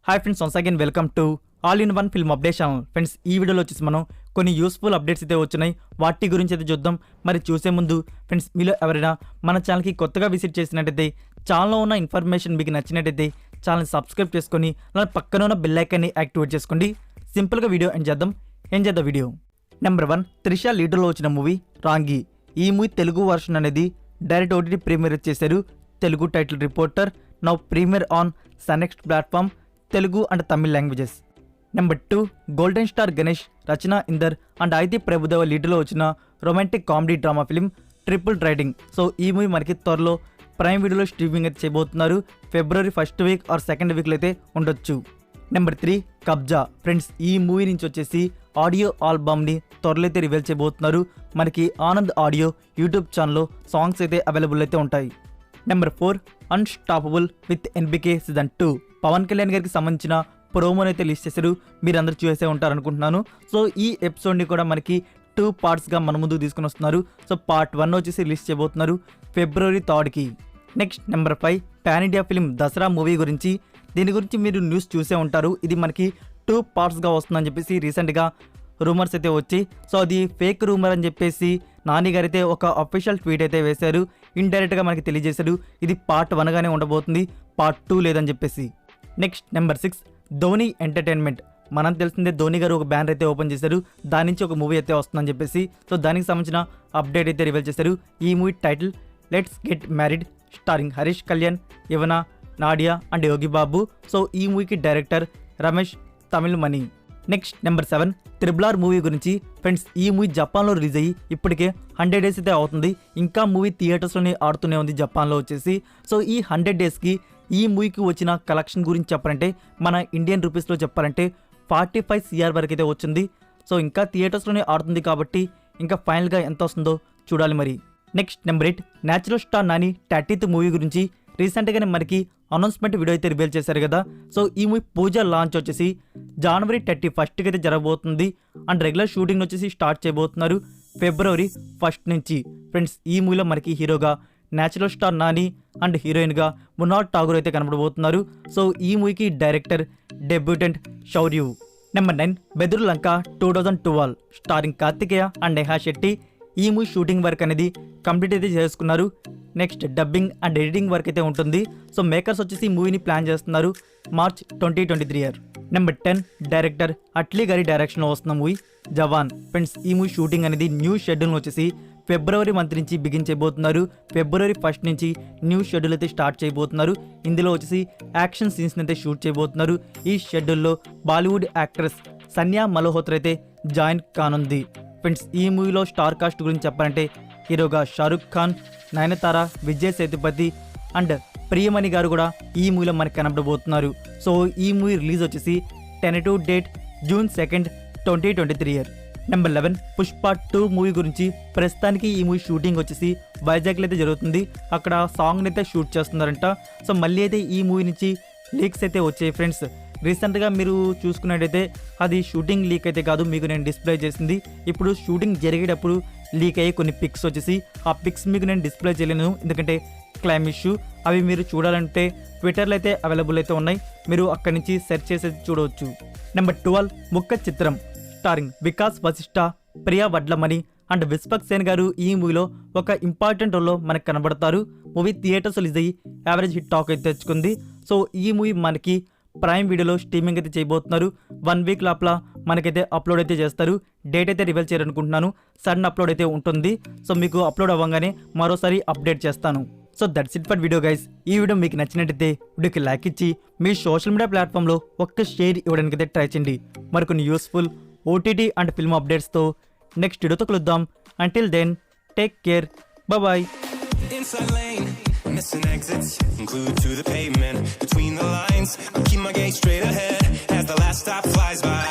Hi friends, once again welcome to all in one film update channel. Friends, ఈ వీడియోలో వచ్చేసి మనం కొన్ని యూస్ఫుల్ అప్డేట్స్ అయితే వచ్చినాయి, వాటి గురించి అయితే చూద్దాం. మరి చూసే ముందు ఫ్రెండ్స్, మీలో ఎవరైనా మన ఛానల్కి కొత్తగా విజిట్ చేసినట్టయితే, ఛానల్లో ఉన్న ఇన్ఫర్మేషన్ మీకు నచ్చినట్టయితే ఛానల్ సబ్స్క్రైబ్ చేసుకొని అలా పక్కన ఉన్న బెల్ ఐకాన్ని యాక్టివేట్ చేసుకోండి. సింపుల్గా వీడియో ఎండ్ చేద్దాం వీడియో. నెంబర్ 1, త్రిష లీడర్లో వచ్చిన మూవీ రాంగి. ఈ మూవీ తెలుగు వర్షన్ అనేది డైరెక్ట్ ఓటీటీ ప్రీమియర్ చేశారు. Telugu title reporter, now premiere on Sun NXT platform, Telugu and Tamil languages. Number 2, golden star Ganesh, Rachana Inder and Aditi Prabhudeva లీడర్లో వచ్చిన romantic comedy drama film triple riding. So ఈ మూవీ మనకి త్వరలో ప్రైమ్ వీడియోలో స్ట్రీమింగ్ అయితే చేయబోతున్నారు. ఫిబ్రవరి 1st వీక్ ఆర్ 2nd వీక్లో అయితే ఉండొచ్చు. నెంబర్ 3, కబ్జా. ఫ్రెండ్స్, ఈ మూవీ నుంచి వచ్చేసి ఆడియో ఆల్బమ్ని త్వరలో అయితే రివీల్ చేయబోతున్నారు. మనకి ఆనంద్ ఆడియో యూట్యూబ్ ఛానల్లో సాంగ్స్ అయితే అవైలబుల్ అయితే ఉంటాయి. Number 4, unstoppable with NBK season 2. Pavan Kalyan గారికి సంబంధించిన ప్రోమోని అయితే రిలీజ్ చేశారు. మీరందరూ చూసే ఉంటారు అనుకుంటున్నాను. సో ఈ ఎపిసోడ్ని కూడా మనకి 2 పార్ట్స్గా మన ముందుకు తీసుకుని వస్తున్నారు. సో పార్ట్ 1 వచ్చేసి రిలీజ్ చేయబోతున్నారు ఫిబ్రవరి 3కి. Next number 5, pan India film Dasara movie గురించి. దీని గురించి మీరు న్యూస్ చూసే ఉంటారు. ఇది మనకి 2 పార్ట్స్గా వస్తుందని చెప్పేసి రీసెంట్గా రూమర్స్ అయితే వచ్చి, సో అది ఫేక్ రూమర్ అని చెప్పేసి నాని గారు అయితే ఒక అఫీషియల్ ట్వీట్ అయితే వేశారు. ఇండైరెక్ట్గా మనకి తెలియజేశారు ఇది పార్ట్ 1గానే ఉండబోతుంది, పార్ట్ 2 లేదని చెప్పేసి. Next number 6, Dhoni entertainment. మనం తెలిసిందే ధోని గారు ఒక బ్యానర్ అయితే ఓపెన్ చేశారు. దాని నుంచి ఒక మూవీ అయితే వస్తుందని చెప్పేసి, సో దానికి సంబంధించిన అప్డేట్ అయితే రివీల్ చేశారు. ఈ movie title let's get married, starring Harish Kalyan, Yuvana, Nadiya and Yogi Babu. So ఈ మూవీకి director Ramesh Tamil Mani. Next number 7, triple movie గురించి. ఫ్రెండ్స్, ఈ మూవీ జపాన్లో రిలీజ్ అయ్యి ఇప్పటికే 100 days అయితే అవుతుంది. ఇంకా మూవీ థియేటర్స్లోనే ఆడుతూనే ఉంది జపాన్లో వచ్చేసి. సో ఈ 100 daysకి ఈ మూవీకి వచ్చిన కలెక్షన్ గురించి చెప్పాలంటే, మన ఇండియన్ రూపీస్లో చెప్పాలంటే 45 CR వరకు అయితే వచ్చింది. సో ఇంకా థియేటర్స్లోనే ఆడుతుంది కాబట్టి ఇంకా ఫైనల్గా ఎంత వస్తుందో చూడాలి మరి. Next number 8, natural star Nani 30th movie గురించి. రీసెంట్గానే మనకి అనౌన్స్మెంట్ వీడియో అయితే రివీల్ చేశారు కదా. సో ఈ మూవీ పూజ లాంచ్ వచ్చేసి జనవరి 31కి అయితే జరగబోతుంది. అండ్ రెగ్యులర్ షూటింగ్ వచ్చేసి స్టార్ట్ చేయబోతున్నారు ఫిబ్రవరి 1 నుంచి. ఫ్రెండ్స్, ఈ మూవీలో మనకి హీరోగా న్యాచురల్ స్టార్ నాని అండ్ హీరోయిన్గా మునాల్ ఠాగూర్ అయితే కనబడబోతున్నారు. సో ఈ మూవీకి director debutante శౌర్యు. Number 9, Bedurulanka 2012, starring Karthikeya and Neha Shetty. ఈ మూవీ షూటింగ్ వర్క్ అనేది కంప్లీట్ అయితే చేసుకున్నారు. Next dubbing and editing work అయితే ఉంటుంది. సో మేకర్స్ వచ్చేసి ఈ మూవీని ప్లాన్ చేస్తున్నారు March 2023 year. Number 10, director Atlee గారి డైరెక్షన్లో వస్తున్న మూవీ జవాన్. ఫ్రెండ్స్, ఈ మూవీ షూటింగ్ అనేది న్యూ షెడ్యూల్ వచ్చేసి ఫిబ్రవరి మంత్ నుంచి బిగిన్ చేయబోతున్నారు. ఫిబ్రవరి 1 నుంచి న్యూ షెడ్యూల్ అయితే స్టార్ట్ చేయబోతున్నారు. ఇందులో వచ్చేసి యాక్షన్ సీన్స్ అయితే షూట్ చేయబోతున్నారు. ఈ షెడ్యూల్లో బాలీవుడ్ యాక్ట్రెస్ సన్యా మల్హోత్రా అయితే జాయిన్ కానుంది. ఫ్రెండ్స్, ఈ మూవీలో స్టార్ కాస్ట్ గురించి చెప్పాలంటే హీరోగా షారుఖ్ ఖాన్, నయనతార, విజయ్ సేతుపతి అండ్ ప్రియమణి గారు కూడా ఈ మూవీలో మనకి కనబడబోతున్నారు. సో ఈ మూవీ రిలీజ్ వచ్చేసి tentative date June 2nd, 2023 year. Number 11, Pushpa 2 movie గురించి. ప్రస్తుతానికి ఈ మూవీ షూటింగ్ వచ్చేసి వైజాగ్లో అయితే జరుగుతుంది. అక్కడ సాంగ్ అయితే షూట్ చేస్తున్నారంట. సో మళ్ళీ అయితే ఈ మూవీ నుంచి లీక్స్ అయితే వచ్చాయి. ఫ్రెండ్స్, రీసెంట్గా మీరు చూసుకున్నట్టయితే అది షూటింగ్ లీక్ అయితే కాదు, మీకు నేను డిస్ప్లే చేసింది. ఇప్పుడు షూటింగ్ జరిగేటప్పుడు లీక్ అయ్యే కొన్ని పిక్స్ వచ్చేసి, ఆ పిక్స్ మీకు నేను డిస్ప్లే చేయలేను ఎందుకంటే క్లైమ్ ఇష్యూ. అవి మీరు చూడాలంటే ట్విట్టర్లో అయితే అవైలబుల్ అయితే ఉన్నాయి, మీరు అక్కడి నుంచి సెర్చ్ చేసి చూడవచ్చు. నెంబర్ 12, ముక్క చిత్రం, స్టారింగ్ వికాస్ వశిష్ఠ, ప్రియా వడ్లమణి అండ్ విశ్వక్ సేన్ గారు. ఈ మూవీలో ఒక ఇంపార్టెంట్ రోల్లో మనకు కనబడతారు. మూవీ థియేటర్స్ రిలీజ్ అయ్యి యావరేజ్ హిట్ టాక్ అయితే తెచ్చుకుంది. సో ఈ మూవీ మనకి ప్రైమ్ వీడియోలో స్ట్రీమింగ్ అయితే చేయబోతున్నారు. 1 వీక్ లోపల మనకైతే అప్లోడ్ అయితే చేస్తారు. డేట్ అయితే రివీల్ చేయాలనుకుంటున్నాను. సడన్ అప్లోడ్ అయితే ఉంటుంది. సో మీకు అప్లోడ్ అవ్వగానే మరోసారి అప్డేట్ చేస్తాను. So that's it for video guys. ఈ వీడియో మీకు నచ్చినట్టయితే వీడియోకి లైక్ ఇచ్చి మీ సోషల్ మీడియా ప్లాట్ఫామ్లో ఒక్క షేర్ ఇవ్వడానికి అయితే ట్రై చేయండి. మరికొన్ని యూస్ఫుల్ ఓటీటీ అండ్ ఫిల్మ్ అప్డేట్స్తో నెక్స్ట్ వీడియోతో కలుద్దాం. Until then take care, bye. Inside lane, missing exits, glued to the pavement. Between the lines, I keep my gaze straight ahead as the last stop flies by.